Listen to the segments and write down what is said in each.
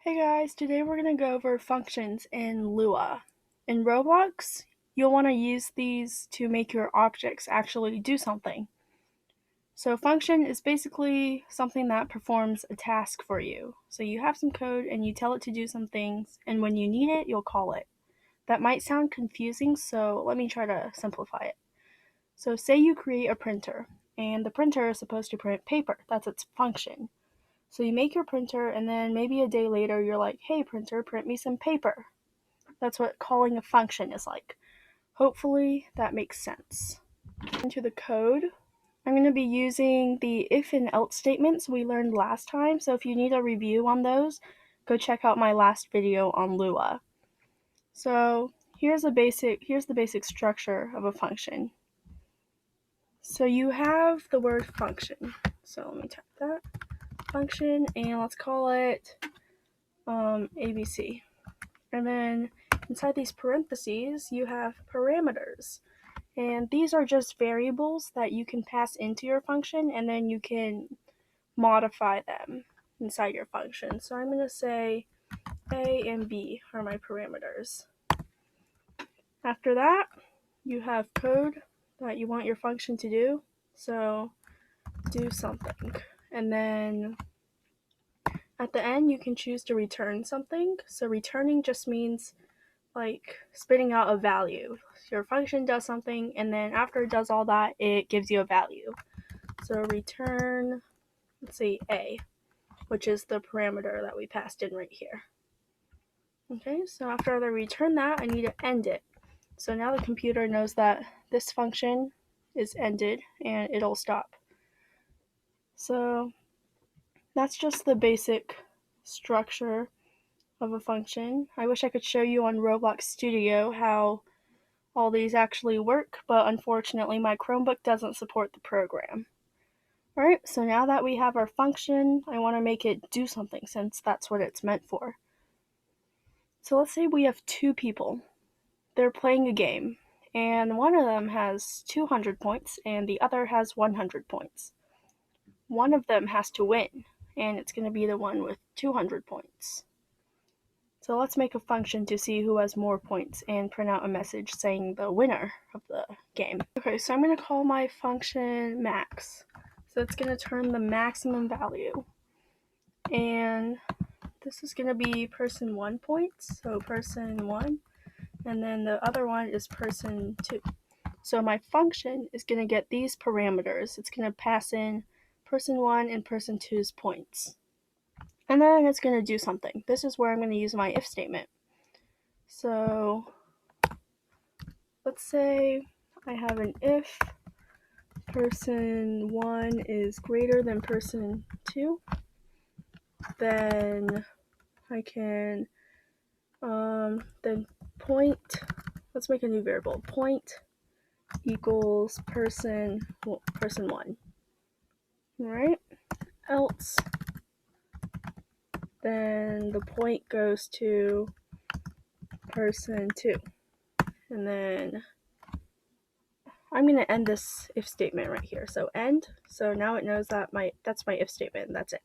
Hey guys, today we're going to go over functions in Lua. In Roblox, you'll want to use these to make your objects actually do something. So a function is basically something that performs a task for you. So you have some code and you tell it to do some things, and when you need it, you'll call it. That might sound confusing, so let me try to simplify it. So say you create a printer, and the printer is supposed to print paper. That's its function. So you make your printer, and then maybe a day later you're like, hey printer, print me some paper. That's what calling a function is like. Hopefully that makes sense. Into the code, I'm going to be using the if and else statements we learned last time, so if you need a review on those, go check out my last video on Lua. So here's the basic structure of a function. So you have the word function. So let me type that. Function, and let's call it ABC. And then inside these parentheses, you have parameters. And these are just variables that you can pass into your function, and then you can modify them inside your function. So I'm going to say A and B are my parameters. After that, you have code that you want your function to do. So do something. And then at the end, you can choose to return something. So returning just means like spitting out a value. Your function does something, and then after it does all that, it gives you a value. So return, let's say A, which is the parameter that we passed in right here. Okay, so after I return that, I need to end it. So now the computer knows that this function is ended and it'll stop. So that's just the basic structure of a function. I wish I could show you on Roblox Studio how all these actually work, but unfortunately my Chromebook doesn't support the program. Alright, so now that we have our function, I want to make it do something since that's what it's meant for. So let's say we have two people. They're playing a game, and one of them has 200 points and the other has 100 points. One of them has to win, and it's going to be the one with 200 points. So let's make a function to see who has more points and print out a message saying the winner of the game. Okay, so I'm going to call my function max. So it's going to turn the maximum value. And this is going to be person 1 points, so person 1. And then the other one is person 2. So my function is going to get these parameters. It's going to pass in person 1 and person 2's points. And then it's going to do something. This is where I'm going to use my if statement. So let's say I have an if person 1 is greater than person 2, then I can then point, let's make a new variable, point equals person 1. Alright, else then the point goes to person 2. And then I'm going to end this if statement right here. So end. So now it knows that that's my if statement. That's it.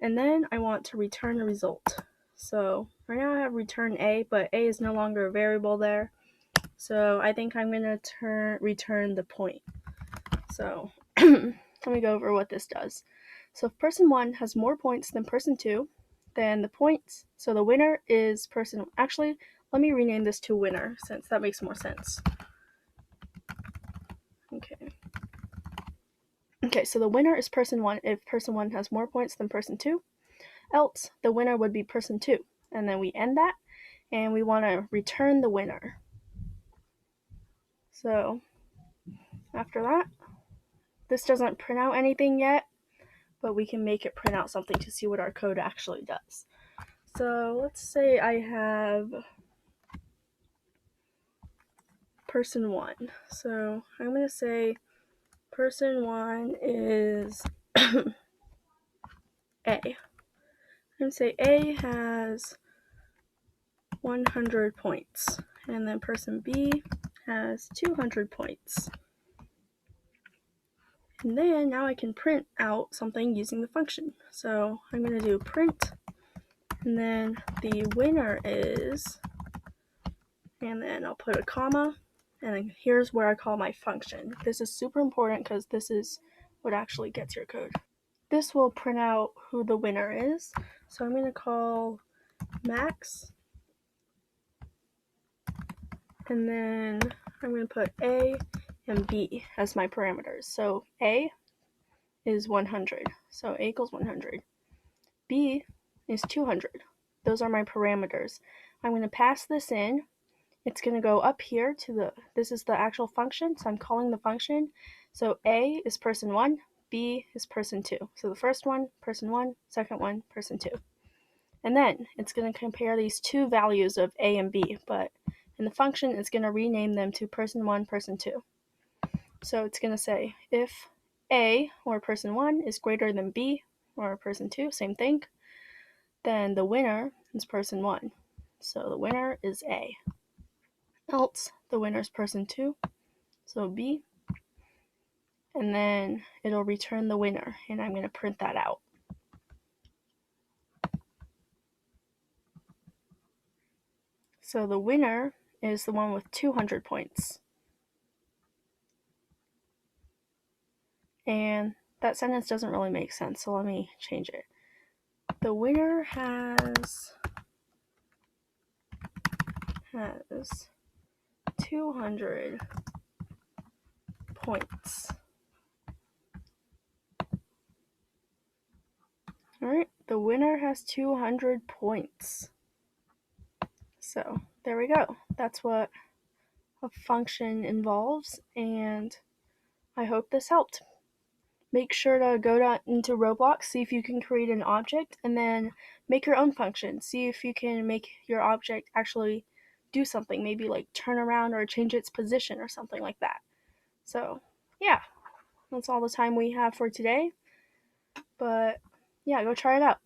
And then I want to return a result. So right now I have return A, but A is no longer a variable there. So I think I'm going to return the point. So let me go over what this does. So if person 1 has more points than person 2, then the points, so the winner is person, actually, let me rename this to winner since that makes more sense. Okay, so the winner is person 1 if person 1 has more points than person 2. Else, the winner would be person 2. And then we end that, and we want to return the winner. So after that, this doesn't print out anything yet, but we can make it print out something to see what our code actually does. So let's say I have person 1. So I'm going to say person 1 is A. I'm going to say A has 100 points, and then person B has 200 points. And then now I can print out something using the function. So I'm going to do print, And then the winner is, and then I'll put a comma, and then here's where I call my function. This is super important because this is what actually gets your code. This will print out who the winner is. So I'm going to call max, and then I'm going to put A and B as my parameters. So A is 100, so A equals 100. B is 200. Those are my parameters. I'm going to pass this in. It's going to go up here to this is the actual function, so I'm calling the function. So A is person 1, B is person 2. So the first one, person 1, second one, person 2. And then it's going to compare these two values of A and B, but in the function, it's going to rename them to person 1, person 2. So it's going to say if A, or person 1, is greater than B, or person 2, same thing, then the winner is person 1. So the winner is A. Else, the winner is person 2, so B. And then it'll return the winner, and I'm going to print that out. So the winner is the one with 200 points. And that sentence doesn't really make sense, so let me change it. The winner has 200 points. Alright, the winner has 200 points. So there we go. That's what a function involves, and I hope this helped. Make sure to go into Roblox, see if you can create an object, and then make your own function. See if you can make your object actually do something, maybe like turn around or change its position or something like that. So yeah, that's all the time we have for today. But yeah, go try it out.